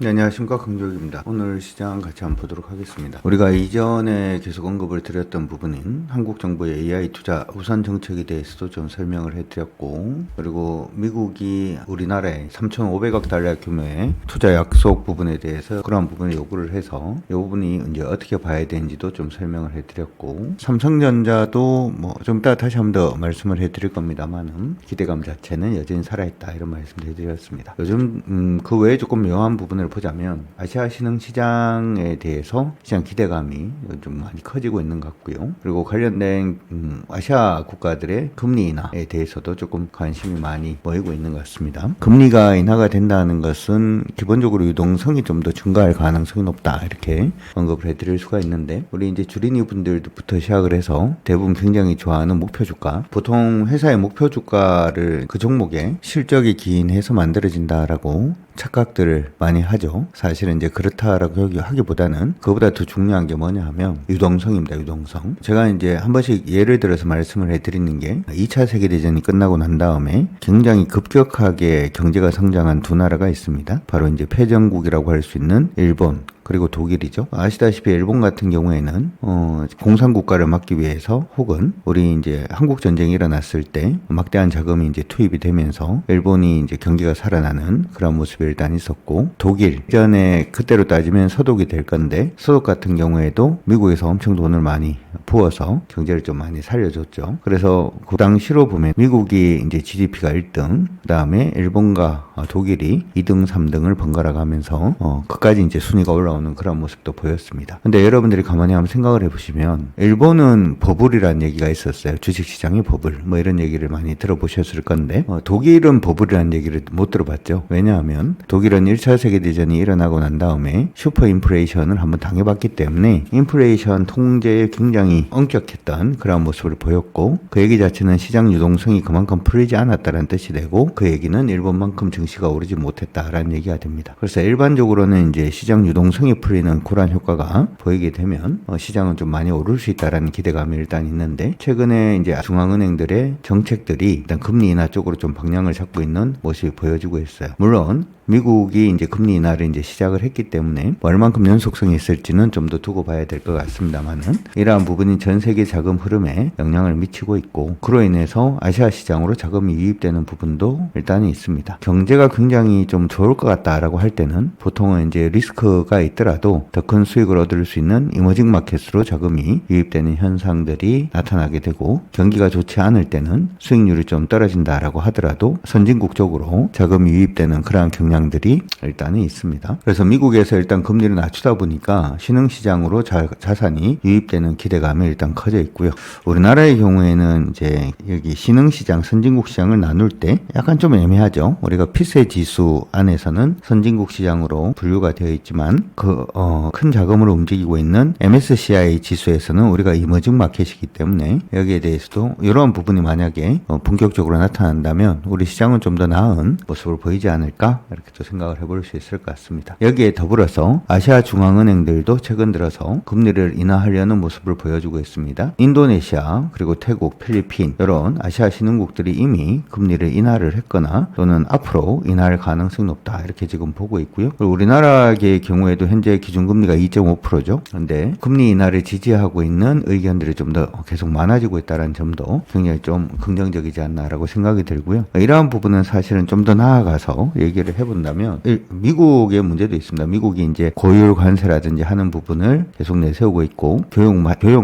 네, 안녕하십니까, 강조혁입니다. 오늘 시장 같이 한번 보도록 하겠습니다. 우리가 이전에 계속 언급을 드렸던 부분인 한국 정부의 AI 투자 우선 정책에 대해서도 좀 설명을 해드렸고, 그리고 미국이 우리나라에 3,500억 달러 규모의 투자 약속 부분에 대해서 그러한 부분을 요구를 해서 이 부분이 이제 어떻게 봐야 되는지도 좀 설명을 해드렸고, 삼성전자도 뭐 좀 이따 다시 한 번 더 말씀을 해드릴 겁니다만은 기대감 자체는 여전히 살아있다 이런 말씀을 해드렸습니다. 요즘 그 외에 조금 묘한 부분을 보자면 아시아 신흥 시장에 대해서 시장 기대감이 좀 많이 커지고 있는 것 같고요. 그리고 관련된 아시아 국가들의 금리 인하에 대해서도 조금 관심이 많이 모이고 있는 것 같습니다. 금리가 인하가 된다는 것은 기본적으로 유동성이 좀 더 증가할 가능성이 높다 이렇게 언급을 해드릴 수가 있는데, 우리 이제 주린이 분들부터 시작을 해서 대부분 굉장히 좋아하는 목표 주가, 보통 회사의 목표 주가를 그 종목의 실적이 기인해서 만들어진다라고 착각들을 많이 하죠. 사실은 이제 그렇다라고 하기보다는 그보다 더 중요한 게 뭐냐 하면 유동성입니다. 유동성. 제가 이제 한 번씩 예를 들어서 말씀을 해드리는 게 2차 세계대전이 끝나고 난 다음에 굉장히 급격하게 경제가 성장한 두 나라가 있습니다. 바로 이제 패전국이라고 할 수 있는 일본, 그리고 독일이죠. 아시다시피 일본 같은 경우에는 공산국가를 막기 위해서, 혹은 우리 이제 한국 전쟁이 일어났을 때 막대한 자금이 이제 투입이 되면서 일본이 이제 경기가 살아나는 그런 모습이 일단 있었고, 독일 전에 그때로 따지면 서독이 될 건데, 서독 같은 경우에도 미국에서 엄청 돈을 많이 부어서 경제를 좀 많이 살려줬죠. 그래서 그 당시로 보면 미국이 이제 GDP가 1등, 그다음에 일본과 독일이 2등, 3등을 번갈아 가면서 그까지 이제 순위가 올라오는 그런 모습도 보였습니다. 근데 여러분들이 가만히 한번 생각을 해보시면, 일본은 버블이라는 얘기가 있었어요. 주식시장의 버블, 뭐 이런 얘기를 많이 들어보셨을 건데, 독일은 버블이라는 얘기를 못 들어봤죠. 왜냐하면 독일은 1차 세계대전이 일어나고 난 다음에 슈퍼 인플레이션을 한번 당해봤기 때문에 인플레이션 통제에 굉장히 엄격했던 그런 모습을 보였고, 그 얘기 자체는 시장 유동성이 그만큼 풀리지 않았다는 뜻이 되고, 그 얘기는 일본만큼 증시가 오르지 못했다라는 얘기가 됩니다. 그래서 일반적으로는 이제 시장 유동성이 풀리는 그런 효과가 보이게 되면 시장은 좀 많이 오를 수 있다라는 기대감이 일단 있는데, 최근에 이제 중앙은행들의 정책들이 일단 금리 인하 쪽으로 좀 방향을 잡고 있는 모습이 보여지고 있어요. 물론 미국이 이제 금리 인하를 이제 시작을 했기 때문에 얼만큼 연속성이 있을지는 좀 더 두고 봐야 될 것 같습니다만은, 이러한 부분이 전 세계 자금 흐름에 영향을 미치고 있고, 그로 인해서 아시아 시장으로 자금이 유입되는 부분도 일단은 있습니다. 경제가 굉장히 좀 좋을 것 같다라고 할 때는 보통은 이제 리스크가 있더라도 더 큰 수익을 얻을 수 있는 이머징 마켓으로 자금이 유입되는 현상들이 나타나게 되고, 경기가 좋지 않을 때는 수익률이 좀 떨어진다라고 하더라도 선진국 쪽으로 자금이 유입되는 그러한 경향들이 일단은 있습니다. 그래서 미국에서 일단 금리를 낮추다 보니까 신흥시장으로 자산이 유입되는 기대감이 일단 커져 있고요. 우리나라의 경우에는 이제 여기 신흥시장, 선진국 시장을 나눌 때 약간 좀 애매하죠. 우리가 피세 지수 안에서는 선진국 시장으로 분류가 되어 있지만, 큰 자금으로 움직이고 있는 MSCI 지수에서는 우리가 이머징 마켓이기 때문에 여기에 대해서도 이러한 부분이 만약에 본격적으로 나타난다면 우리 시장은 좀 더 나은 모습을 보이지 않을까, 이렇게 또 생각을 해볼 수 있을 것 같습니다. 여기에 더불어서 아시아 중앙은행들도 최근 들어서 금리를 인하하려는 모습을 보여주고 있습니다. 인도네시아, 그리고 태국, 필리핀, 이런 아시아 신흥국들이 이미 금리를 인하를 했거나 또는 앞으로 인하할 가능성이 높다, 이렇게 지금 보고 있고요. 그리고 우리나라의 경우에도 현재 기준금리가 2.5%죠. 그런데 금리 인하를 지지하고 있는 의견들이 좀 더 계속 많아지고 있다는 점도 굉장히 좀 긍정적이지 않나라고 생각이 들고요. 이러한 부분은 사실은 좀 더 나아가서 얘기를 해본다면, 미국의 문제도 있습니다. 미국이 이제 고율 관세라든지 하는 부분을 계속 내세우고 있고, 교육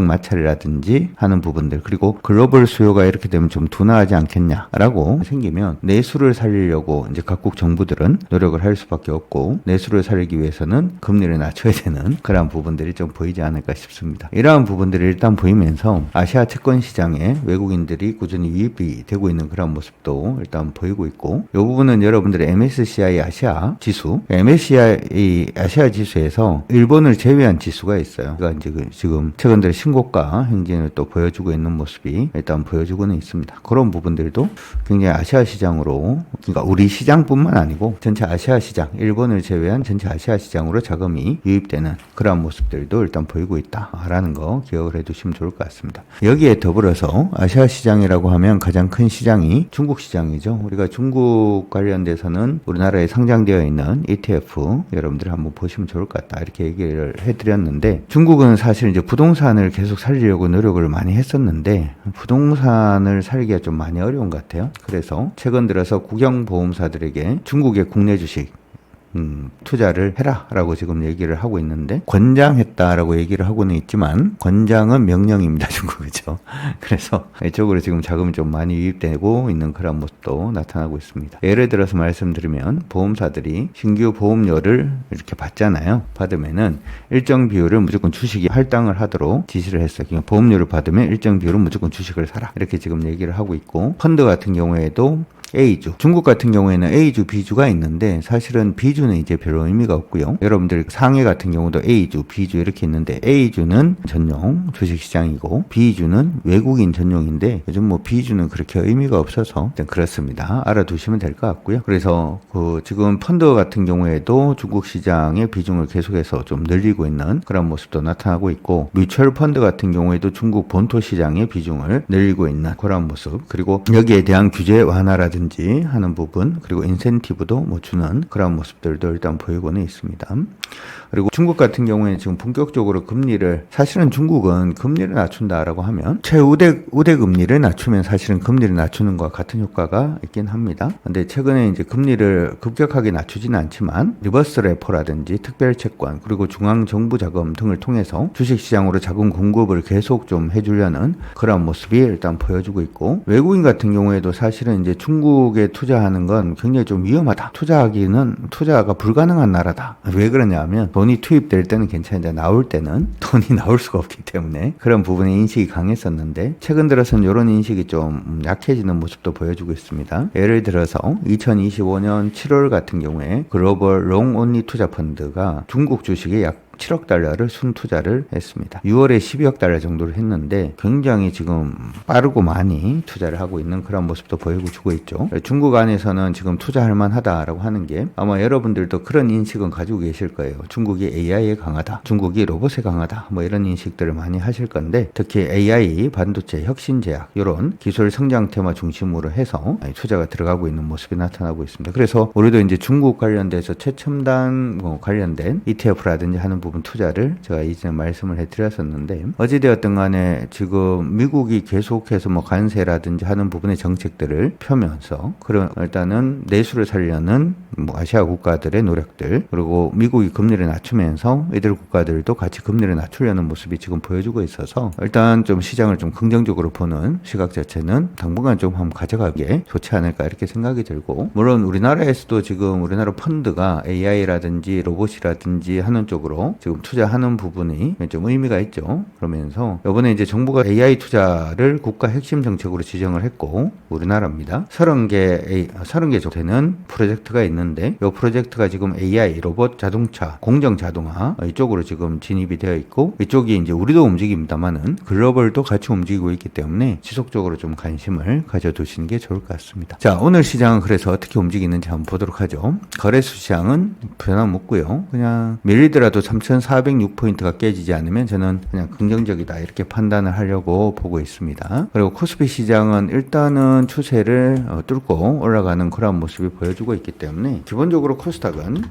마찰이라든지 하는 부분들, 그리고 글로벌 수요가 이렇게 되면 좀 둔화하지 않겠냐라고 생기면 내수를 살리려고 이제 각국 정부들은 노력을 할 수밖에 없고, 내수를 살리기 위해서는 금리를 낮춰야 되는 그런 부분들이 좀 보이지 않을까 싶습니다. 이러한 부분들이 일단 보이면서 아시아 채권 시장에 외국인들이 꾸준히 유입이 되고 있는 그런 모습도 일단 보이고 있고, 이 부분은 여러분들의 MSCI 아시아 지수, MSCI 아시아 지수에서 일본을 제외한 지수가 있어요. 그러니까 이제 지금 최근 들어 신고가 행진을 또 보여주고 있는 모습이 일단 보여주고는 있습니다. 그런 부분들도 굉장히 아시아 시장으로, 그러니까 우리 시장뿐만 아니고 전체 아시아 시장, 일본을 제외한 전체 아시아 시장으로 자금 자금이 유입되는 그러한 모습들도 일단 보이고 있다라는 거 기억을 해두시면 좋을 것 같습니다. 여기에 더불어서 아시아 시장이라고 하면 가장 큰 시장이 중국 시장이죠. 우리가 중국 관련돼서는 우리나라에 상장되어 있는 ETF 여러분들이 한번 보시면 좋을 것 같다 이렇게 얘기를 해드렸는데, 중국은 사실 이제 부동산을 계속 살리려고 노력을 많이 했었는데 부동산을 살기가 좀 많이 어려운 것 같아요. 그래서 최근 들어서 국영보험사들에게 중국의 국내 주식 투자를 해라 라고 지금 얘기를 하고 있는데, 권장했다라고 얘기를 하고는 있지만 권장은 명령입니다, 중국이죠. 그래서 이쪽으로 지금 자금이 좀 많이 유입되고 있는 그런 모습도 나타나고 있습니다. 예를 들어서 말씀드리면 보험사들이 신규 보험료를 이렇게 받잖아요. 받으면은 일정 비율을 무조건 주식이 할당을 하도록 지시를 했어요. 그러니까 보험료를 받으면 일정 비율은 무조건 주식을 사라 이렇게 지금 얘기를 하고 있고, 펀드 같은 경우에도 A주, 중국 같은 경우에는 A주, B주가 있는데 사실은 B주는 이제 별로 의미가 없고요. 여러분들 상해 같은 경우도 A주, B주 이렇게 있는데 A주는 전용 주식시장이고 B주는 외국인 전용인데 요즘 뭐 B주는 그렇게 의미가 없어서 일단 그렇습니다. 알아두시면 될 것 같고요. 그래서 지금 펀드 같은 경우에도 중국 시장의 비중을 계속해서 좀 늘리고 있는 그런 모습도 나타나고 있고, 뮤추얼 펀드 같은 경우에도 중국 본토 시장의 비중을 늘리고 있는 그런 모습, 그리고 여기에 대한 규제 완화라든지 하는 부분, 그리고 인센티브도 뭐 주는 그런 모습들도 일단 보이고는 있습니다. 그리고 중국 같은 경우에 지금 본격적으로 금리를, 사실은 중국은 금리를 낮춘다라고 하면 최우대 금리를 낮추면 사실은 금리를 낮추는 것과 같은 효과가 있긴 합니다. 근데 최근에 이제 금리를 급격하게 낮추지는 않지만 리버스 레포라든지 특별 채권, 그리고 중앙 정부 자금 등을 통해서 주식 시장으로 자금 공급을 계속 좀 해주려는 그런 모습이 일단 보여주고 있고, 외국인 같은 경우에도 사실은 이제 중국에 투자하는 건 굉장히 좀 위험하다, 투자가 불가능한 나라다. 왜 그러냐면 돈이 투입될 때는 괜찮은데 나올 때는 돈이 나올 수가 없기 때문에 그런 부분에 인식이 강했었는데, 최근 들어서는 이런 인식이 좀 약해지는 모습도 보여주고 있습니다. 예를 들어서 2025년 7월 같은 경우에 글로벌 롱 온리 투자 펀드가 중국 주식에 약 7억 달러를 순투자를 했습니다. 6월에 12억 달러 정도를 했는데 굉장히 지금 빠르고 많이 투자를 하고 있는 그런 모습도 보여주고 있죠. 중국 안에서는 지금 투자할 만하다라고 하는 게, 아마 여러분들도 그런 인식은 가지고 계실 거예요. 중국이 AI에 강하다, 중국이 로봇에 강하다, 뭐 이런 인식들을 많이 하실 건데, 특히 AI, 반도체, 혁신제약 이런 기술 성장 테마 중심으로 해서 투자가 들어가고 있는 모습이 나타나고 있습니다. 그래서 우리도 이제 중국 관련돼서 최첨단 관련된 ETF라든지 하는 부분 투자를 제가 이전에 말씀을 해드렸었는데, 어찌되었든 간에 지금 미국이 계속해서 뭐 관세라든지 하는 부분의 정책들을 펴면서 일단은 내수를 살려는 뭐 아시아 국가들의 노력들, 그리고 미국이 금리를 낮추면서 이들 국가들도 같이 금리를 낮추려는 모습이 지금 보여주고 있어서 일단 좀 시장을 좀 긍정적으로 보는 시각 자체는 당분간 좀 한번 가져가기에 좋지 않을까 이렇게 생각이 들고, 물론 우리나라에서도 지금 우리나라 펀드가 AI라든지 로봇이라든지 하는 쪽으로 지금 투자하는 부분이 좀 의미가 있죠. 그러면서 이번에 이제 정부가 AI 투자를 국가 핵심 정책으로 지정을 했고, 우리나라입니다. 30개 정도 되는 프로젝트가 있는데, 이 프로젝트가 지금 AI, 로봇, 자동차, 공정 자동화 이쪽으로 지금 진입이 되어 있고, 이쪽이 이제 우리도 움직입니다만은 글로벌도 같이 움직이고 있기 때문에 지속적으로 좀 관심을 가져두시는 게 좋을 것 같습니다. 자, 오늘 시장은 그래서 어떻게 움직이는지 한번 보도록 하죠. 거래소 시장은 변함없고요. 그냥 밀리더라도 3,406포인트가 깨지지 않으면 저는 그냥 긍정적이다 이렇게 판단을 하려고 보고 있습니다. 그리고 코스피 시장은 일단은 추세를 뚫고 올라가는 그런 모습이 보여주고 있기 때문에 기본적으로 코스닥은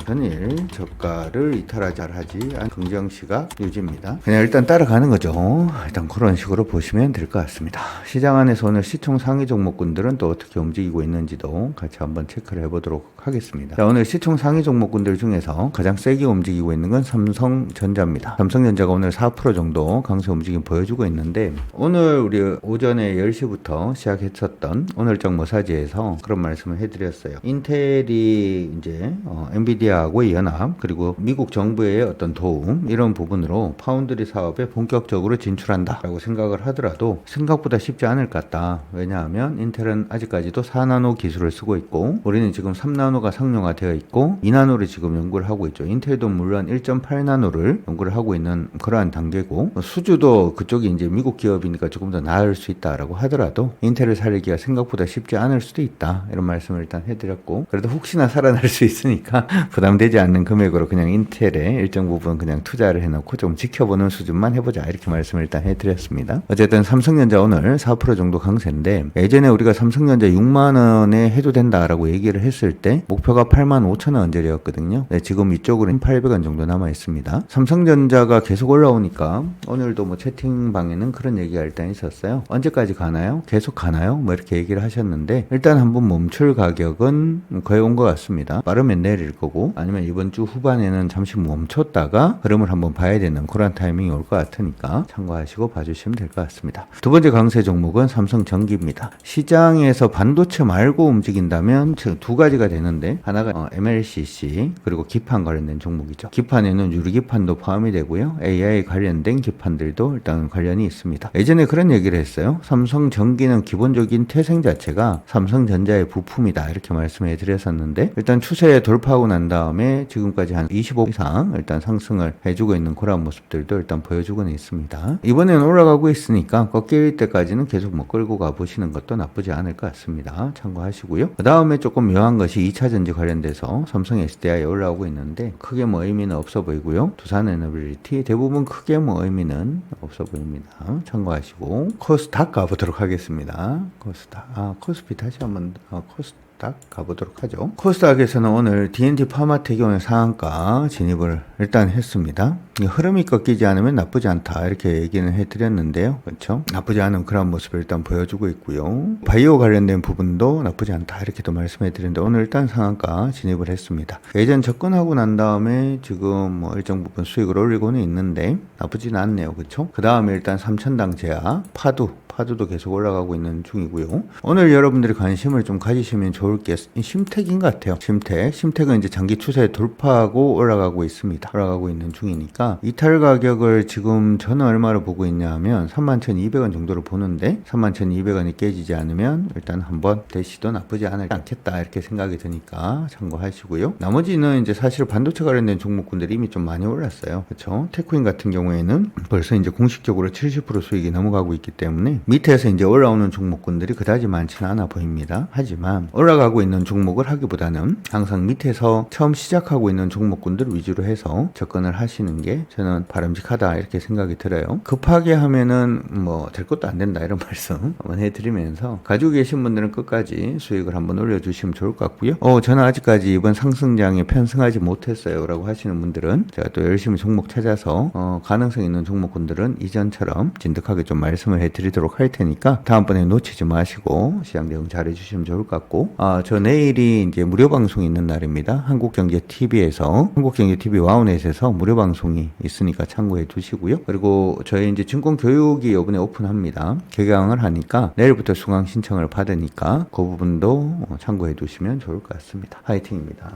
전일 저가를 이탈하지 않은 긍정시각 유지입니다. 그냥 일단 따라가는 거죠. 일단 그런 식으로 보시면 될 것 같습니다. 시장 안에서 오늘 시총 상위 종목군들은 또 어떻게 움직이고 있는지도 같이 한번 체크를 해보도록 하겠습니다. 자, 오늘 시총 상위 종목군들 중에서 가장 세게 움직이고 있는 건 삼성전자입니다. 삼성전자가 오늘 4% 정도 강세 움직임 보여주고 있는데, 오늘 우리 오전에 10시부터 시작했었던 오늘장 모사지에서 그런 말씀을 해드렸어요. 인텔이 이제 엔비디아하고의 연합, 그리고 미국 정부의 어떤 도움, 이런 부분으로 파운드리 사업에 본격적으로 진출한다라고 생각을 하더라도 생각보다 쉽지 않을 것 같다. 왜냐하면 인텔은 아직까지도 4나노 기술을 쓰고 있고, 우리는 지금 3나노가 상용화되어 있고 2나노를 지금 연구를 하고 있죠. 인텔도 물론 1.8나노를 연구를 하고 있는 그러한 단계고, 수주도 그쪽이 이제 미국 기업이니까 조금 더 나을 수 있다라고 하더라도 인텔을 살리기가 생각보다 쉽지 않을 수도 있다, 이런 말씀을 일단 해드렸고, 그래도 혹시나 살아날 수 있으니까 부담되지 않는 금액으로 그냥 인텔에 일정 부분 그냥 투자를 해놓고 좀 지켜보는 수준만 해보자 이렇게 말씀을 일단 해드렸습니다. 어쨌든 삼성전자 오늘 4% 정도 강세인데 예전에 우리가 삼성전자 6만 원에 해도 된다라고 얘기를 했을 때 목표가 8만 5천 원 언저리였거든요. 네, 지금 이쪽으로는 800원 정도 남아 있습니다. 삼성전자가 계속 올라오니까 오늘도 뭐 채팅방에는 그런 얘기가 일단 있었어요. 언제까지 가나요? 계속 가나요? 뭐 이렇게 얘기를 하셨는데 일단 한번 멈출 가격은 거의 온 것 같습니다. 빠르면 내릴 거고 아니면 이번 주 후반에는 잠시 멈췄다가 흐름을 한번 봐야 되는 그런 타이밍이 올 것 같으니까 참고하시고 봐주시면 될 것 같습니다. 두 번째 강세 종목은 삼성전기입니다. 시장에서 반도체 말고 움직인다면 두 가지가 되는데 하나가 MLCC 그리고 기판 관련된 종목이죠. 기판에는 유리기판도 포함이 되고요. AI 관련된 기판들도 일단 관련이 있습니다. 예전에 그런 얘기를 했어요. 삼성전기는 기본적인 태생 자체가 삼성전자의 부품이다 이렇게 말씀해 드렸었는데 일단 추세에 돌파하고 난 다음에 지금까지 한 25 이상 일단 상승을 해주고 있는 그런 모습들도 일단 보여주고는 있습니다. 이번에는 올라가고 있으니까 꺾일 때까지는 계속 뭐 끌고 가보시는 것도 나쁘지 않을 것 같습니다. 참고하시고요. 그 다음에 조금 묘한 것이 2차전지 관련돼서 삼성 SDI 올라오고 있는데 크게 뭐 의미는 없어 보이고요. 두산에너빌리티 대부분 크게 뭐 의미는 없어 보입니다. 참고하시고 코스닥 가보도록 하겠습니다. 코스피 다시 한번 코스닥 가보도록 하죠. 코스닥에서는 오늘 D&D 파마텍이 상한가 진입을 일단 했습니다. 흐름이 꺾이지 않으면 나쁘지 않다 이렇게 얘기는 해드렸는데요. 그렇죠? 나쁘지 않은 그런 모습을 일단 보여주고 있고요. 바이오 관련된 부분도 나쁘지 않다 이렇게도 말씀해드렸는데 오늘 일단 상한가 진입을 했습니다. 예전 접근하고 난 다음에 지금 뭐 일정 부분 수익을 올리고는 있는데 나쁘진 않네요. 그렇죠? 그 다음에 일단 3천당 제야 파두도 계속 올라가고 있는 중이고요. 오늘 여러분들이 관심을 좀 가지시면 좋을 게 심택인 것 같아요. 심택은 이제 장기 추세에 돌파하고 올라가고 있습니다. 올라가고 있는 중이니까 이탈 가격을 지금 저는 얼마로 보고 있냐 하면 31,200원 정도로 보는데 31,200원이 깨지지 않으면 일단 한번 대시도 나쁘지 않겠다 이렇게 생각이 드니까 참고하시고요. 나머지는 이제 사실 반도체 관련된 종목군들이 이미 좀 많이 올랐어요. 그렇죠? 테크인 같은 경우에는 벌써 이제 공식적으로 70% 수익이 넘어가고 있기 때문에 밑에서 이제 올라오는 종목군들이 그다지 많지는 않아 보입니다. 하지만 올라가고 있는 종목을 하기보다는 항상 밑에서 처음 시작하고 있는 종목군들 위주로 해서 접근을 하시는 게 저는 바람직하다 이렇게 생각이 들어요. 급하게 하면은 뭐 될 것도 안 된다 이런 말씀 한번 해드리면서 가지고 계신 분들은 끝까지 수익을 한번 올려주시면 좋을 것 같고요. 저는 아직까지 이번 상승장에 편승하지 못했어요 라고 하시는 분들은 제가 또 열심히 종목 찾아서 가능성 있는 종목군들은 이전처럼 진득하게 좀 말씀을 해드리도록 할 테니까 다음번에 놓치지 마시고 시장 대응 잘 해주시면 좋을 것 같고 저 내일이 이제 무료 방송이 있는 날입니다. 한국경제TV에서 한국경제TV 와우넷에서 무료 방송이 있으니까 참고해 두시고요. 그리고 저희 이제 증권 교육이 이번에 오픈합니다. 개강을 하니까 내일부터 수강 신청을 받으니까 그 부분도 참고해 두시면 좋을 것 같습니다. 화이팅입니다.